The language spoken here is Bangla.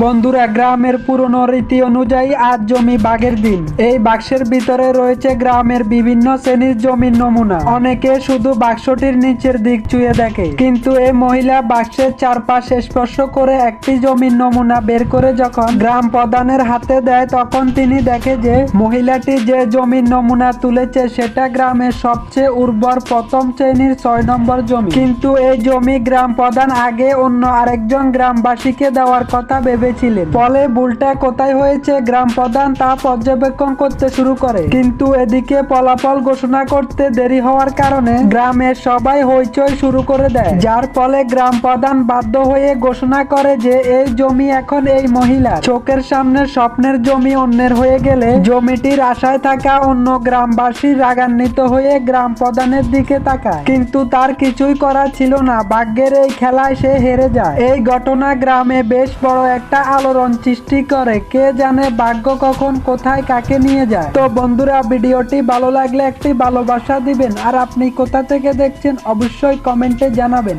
বন্ধুরা, গ্রামের পুরনো রীতি অনুযায়ী আজ জমি ভাগের দিন। এই বাক্সের ভিতরে রয়েছে গ্রামের বিভিন্ন শ্রেণীর জমির নমুনা। অনেকে শুধু বাক্সটির নিচের দিক চুয়ে দেখে, কিন্তু এই মহিলা বাক্সের চারপাশ স্পর্শ করে একটি জমির নমুনা বের করে যখন গ্রাম প্রধানের হাতে দেয়, তখন তিনি দেখে যে মহিলাটি যে জমির নমুনা তুলেছে সেটা গ্রামের সবচেয়ে উর্বর প্রথম শ্রেণীর 6 নম্বর জমি। কিন্তু এই জমি গ্রাম প্রধান আগে অন্য আরেকজন গ্রামবাসীকে দেওয়ার কথা ভেবেছিলেন। ফলে ভুলটা কোথায় হয়েছে গ্রাম প্রধান তা পর্যবেক্ষণ করতে শুরু করে, কিন্তু এদিকে ফলাফল ঘোষণা করতে দেরি হওয়ার কারণে গ্রামের সবাই হইচই শুরু করে দেয়, যার ফলে গ্রাম প্রধান বাধ্য হয়ে ঘোষণা করে যে এই জমি এখন এই মহিলার। চোখের সামনে স্বপ্নের জমি অন্যের হয়ে গেলে জমিটির আশায় থাকা অন্য গ্রামবাসী রাগান্বিত হয়ে গ্রাম প্রধানের দিকে তাকায়, কিন্তু তার কিছুই করার ছিল না। ভাগ্যের এই খেলায় সে হেরে যায়। এই ঘটনা গ্রামে বেশ বড় একটা আলোড়ন সৃষ্টি করে। কে জানে ভাগ্য কখন কোথায় কাকে নিয়ে যায়। তো বন্ধুরা, ভিডিওটি ভালো লাগলে একটি ভালোবাসা দিবেন, আর আপনি কোথা থেকে দেখছেন অবশ্যই কমেন্টে জানাবেন।